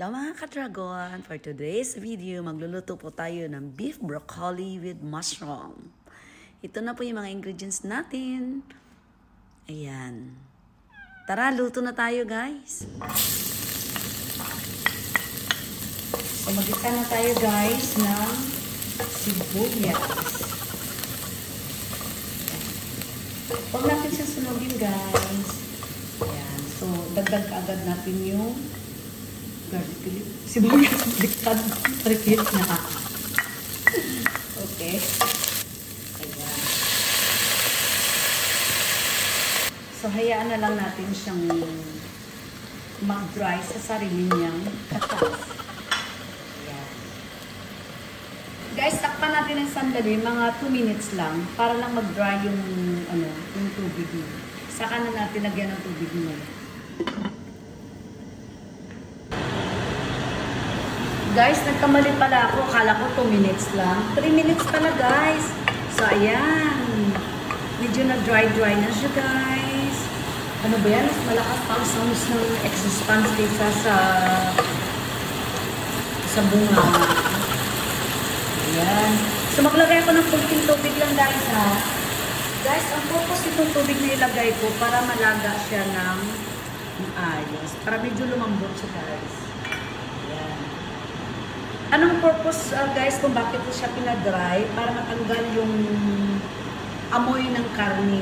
Hello mga ka-dragon! For today's video, magluluto po tayo ng beef broccoli with mushroom. Ito na po yung mga ingredients natin. Ayan. Tara, luto na tayo guys. So mag-isa na tayo guys ng sibuyas. Huwag natin siya sunugin guys. Ayan. So dagdag agad natin yung sibuyas baliktad. Repeat na. Okay. Ayan. So, hayaan na lang natin siyang mag-dry sa sarili niyang katas. Ayan. Guys, takpan natin ng sandali, mga 2 minutes lang, para lang mag-dry yung tubig niya. Saka na natin lagyan ng tubig niya. Guys, nagkamali pala ako. Akala ko 2 minutes lang. 3 minutes pala, guys. So, ayan. Medyo na-dry na siya, guys. Ano ba yan? Mas malakas pa ang sounds ng exhaust fans kaysa sa bunga. Ayan. So, maglagay ako ng kunting tubig lang, guys, ha? Guys, ang purpose itong tubig na ilagay ko para malaga siya ng ayos. Para medyo lumambot siya, guys. Anong purpose, guys, kung bakit ko siya pinadry? Para matanggal yung amoy ng karne.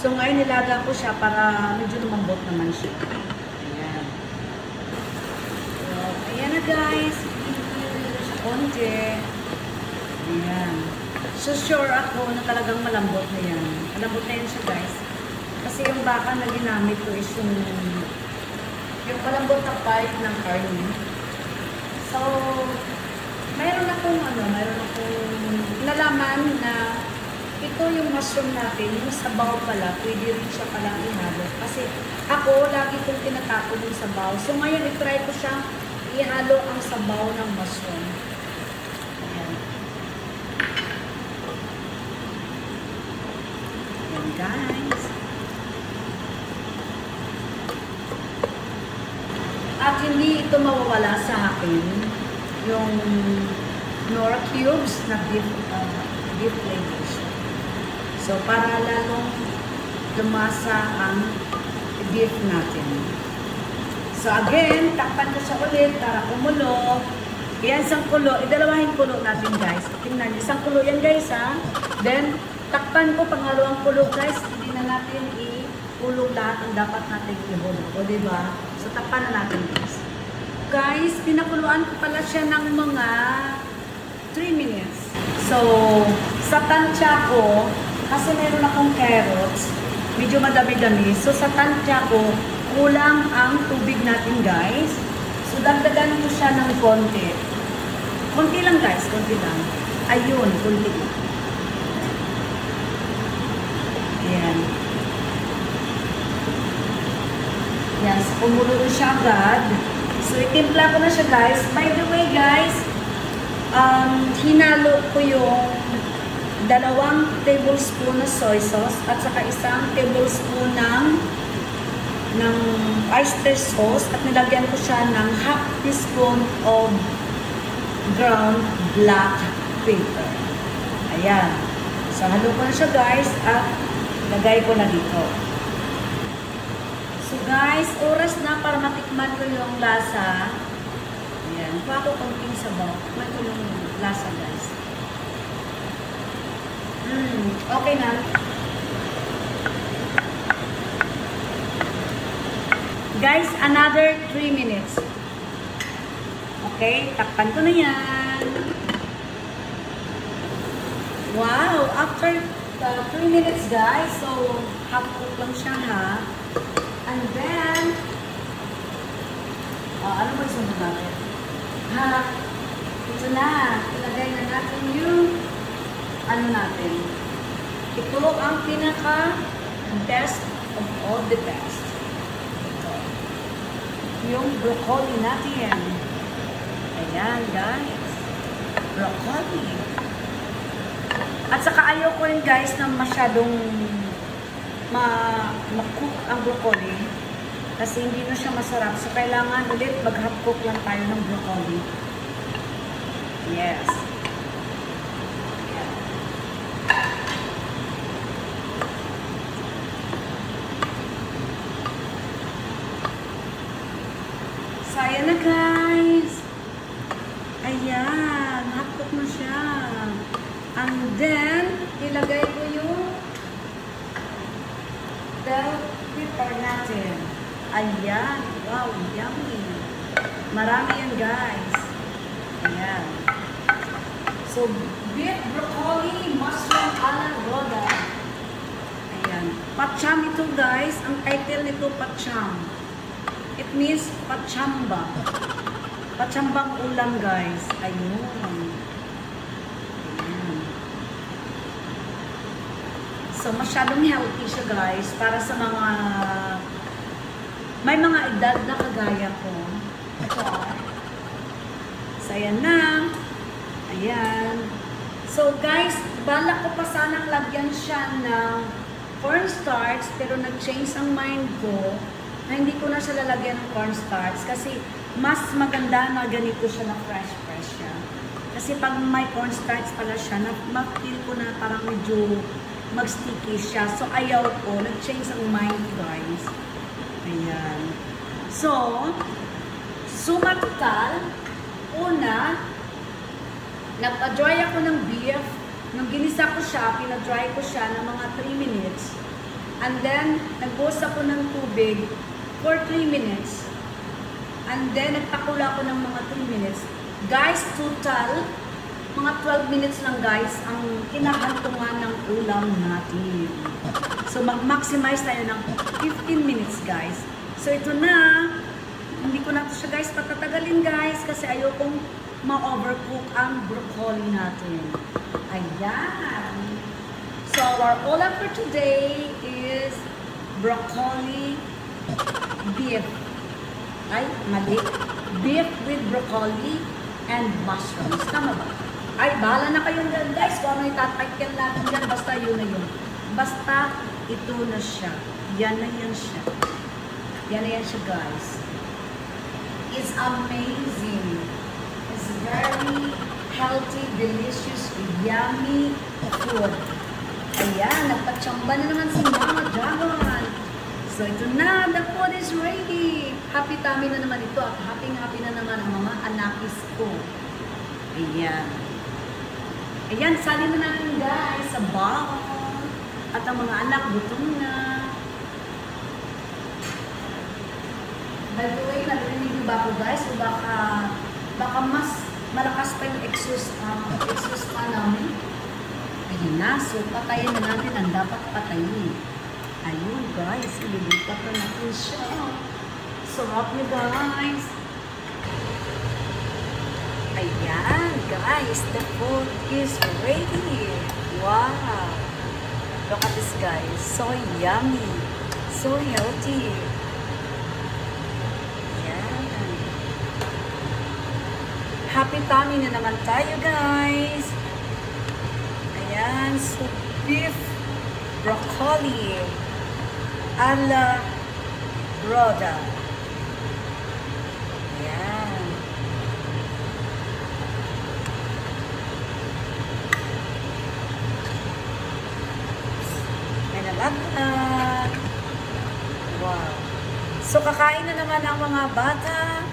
So, ngayon nilaga ko siya para medyo lumambot naman siya. Ayan. So, ayan na, guys. Pinipili siya konti. Ayan. So, sure ako na talagang malambot na yan. Malambot na yan siya, guys. Kasi yung baka na ginamit ko is yung malambot na part ng karne. So, mayroon akong nalaman na ito yung mushroom natin, yung sabaw pala, pwede rin siya palang ihalo. Kasi ako, lagi kong tinatapon yung sabaw. So ngayon, itry ko siyang ihalo ang sabaw ng mushroom. Ayan. Ayan, guys. At hindi ito mawawala sa akin. Yung Nora cubes na beef flavor. So, para lalong lumasa ang beef natin. So, again, takpan ko siya ulit para kumulo. Yan, isang kulo. Idalawahin kulo natin, guys. Tingnan niyo, isang kulo yan, guys, ha? Then, takpan ko pangalawang kulo, guys. Hindi na natin iulog lahat ang dapat natin ihulog. O, diba? So, takpan na natin, guys. Guys, pinakuluan ko pala siya ng mga 3 minutes. So, sa tansya ko, kasi meron akong carrots, medyo madami-dami. So, sa tansya ko, kulang ang tubig natin, guys. So, dagdagan ko siya ng konti. Konti lang, guys. Konti lang. Ayun, konti lang. Ayan. Yan, so, kumulo siya agad. So, itimpla ko na siya, guys. By the way, guys, hinalo ko yung 2 tablespoon na soy sauce at saka 1 tablespoon ng oyster sauce at nilagyan ko siya ng 1/2 teaspoon of ground black pepper. Ayan. So, halo ko na siya, guys, at lagay ko na dito. So guys, oras na para matikman ko yung lasa. Ayan, pa ako konting sabaw. Tikman ko yung lasa, guys. Okay na. Guys, another 3 minutes. Okay, takpan ko na yan. Wow, after 3 minutes, guys. So, half cook lang siya, ha. And then, ano ba yung sunod natin? Ha? Ito na. Ilagay na natin yung natin. Ito ang pinaka-best of all the best. Ito. Yung broccoli natin. Ayan, guys. Broccoli. At saka ayoko rin, guys, na masyadong ma-cook ang broccoli. Kasi hindi na siya masarap. So, kailangan ulit mag-hot cook lang tayo ng broccoli. Yes. So, ayan na guys. Ayan. Hot cook na siya. And then, ilagay ko yung bell pepper natin. Ayan. Wow, yummy. Marami yan guys. Ayan. So, beef, broccoli, mushroom, a la roda. Ayan. Pacham ito guys. Ang title nito, pacham. It means pachamba. Pachambang ulam guys. Ayun. Ayan. So, masyadong healthy siya guys. Para sa mga may mga edad na kagaya ko. So, ayan na. Ayan. So, guys, balak ko pa sanang lagyan siya ng cornstarch, pero nag-change ang mind ko na hindi ko na siya lalagyan ng cornstarch kasi mas maganda na ganito siya na fresh siya. Kasi pag may cornstarch pala siya, ma-feel ko na parang medyo mag-sticky siya. So, ayaw ko. Nag-change ang mind, guys. Ayan. So, suma total, una, nagpa-dry ako ng beef. Nung ginisa ko siya, pinadry ko siya ng mga 3 minutes. And then, nagbuhos ako ng tubig for 3 minutes. And then, nagpakula ko ng mga 3 minutes. Guys, total, mga 12 minutes lang guys, ang kinahantungan ng ulam natin. So, mag-maximize tayo ng 15 minutes, guys. So, ito na. Hindi ko na ito siya, guys, patatagalin, guys, kasi ayokong ma-overcook ang broccoli natin. Ayan. So, our ulam for today is broccoli beef. Ay, mali. Beef with broccoli and mushrooms. Tama ba? Ay, bahala na kayong guys. Kung ano itatakyan natin dyan, basta yun na yun. Basta, ito na siya. Yan na yan siya. Yan na yan siya, guys. It's amazing. It's very healthy, delicious, yummy food. Ayan, nagpatsamba na naman si Mama Dragon. So, ito na. The food is ready. Happy tummy na naman ito at happy na naman ang mga anakis ko. Ayan. Ayan, salin na natin guys sa bowl. At ang mga anak, gutom na. By the way, narinig niyo ba ako guys? O baka mas malakas pa yung exhaust fan namin. Ayun na, so patayin na natin ang dapat patayin. Ayun guys, ililipat na natin siya. Sarap niyo guys. Ayan guys, the food is ready. Wow. Look at this guys, so yummy, so healthy. Ayan. Happy tummy na naman tayo guys. Ayan, so beef, broccoli, a la roda. Ayan. May nalaglag. Wow. So, kakain na naman ang mga bata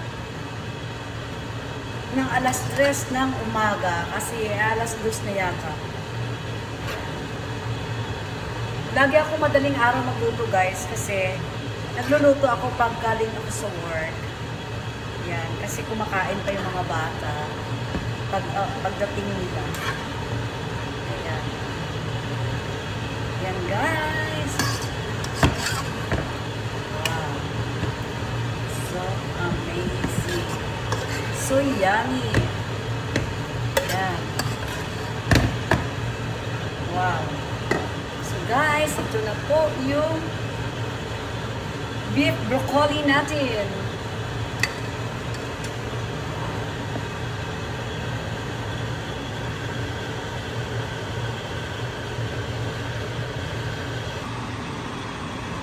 ng alas 3 ng umaga kasi alas 2 na yata. Lagi ako madaling araw magluto guys kasi nagluluto ako pag galing ako sa work. Yan, kasi kumakain pa yung mga bata pagdating nila. Ayan. Yan guys. Wow. So amazing. So yummy. Yan. Wow. Guys, ito na po yung beef broccoli natin.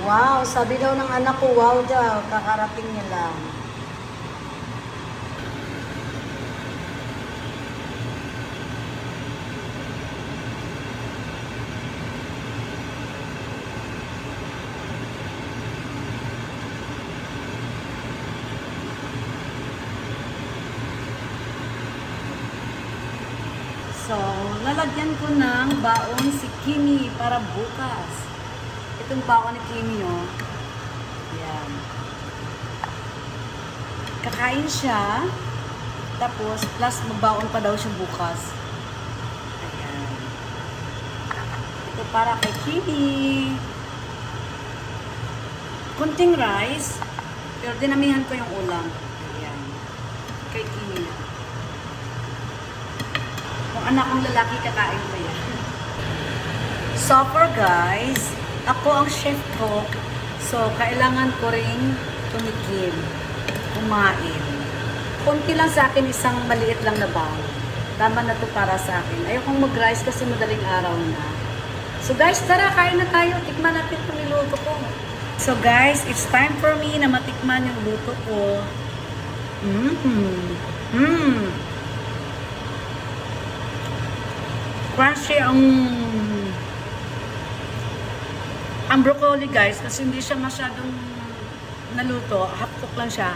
Wow, sabi daw ng anak ko, wow daw, kakarating niya lang. So, lalagyan ko ng baon si Kimi para bukas. Itong baon ni Kimi, oh. Ayan. Kakain siya. Tapos, plus magbaon pa daw siya bukas. Ayan. Ito para kay Kimi. Kunting rice. Pero dinamihan ko yung ulam. Ayan. Kay Kimi na. Kung anak kong lalaki, kakain ko yan. So for guys, ako ang chef cook. So, kailangan ko rin tumikim, kumain. Kunti lang sa akin, isang maliit lang na bowl. Tama na to para sa akin. Ayokong mag-rice kasi madaling araw na. So guys, tara, kain na tayo. Tikman natin itong niluto ko. So guys, it's time for me na matikman yung luto ko. Crunchy ang broccoli guys kasi hindi siya masyadong naluto. Half cook lang siya.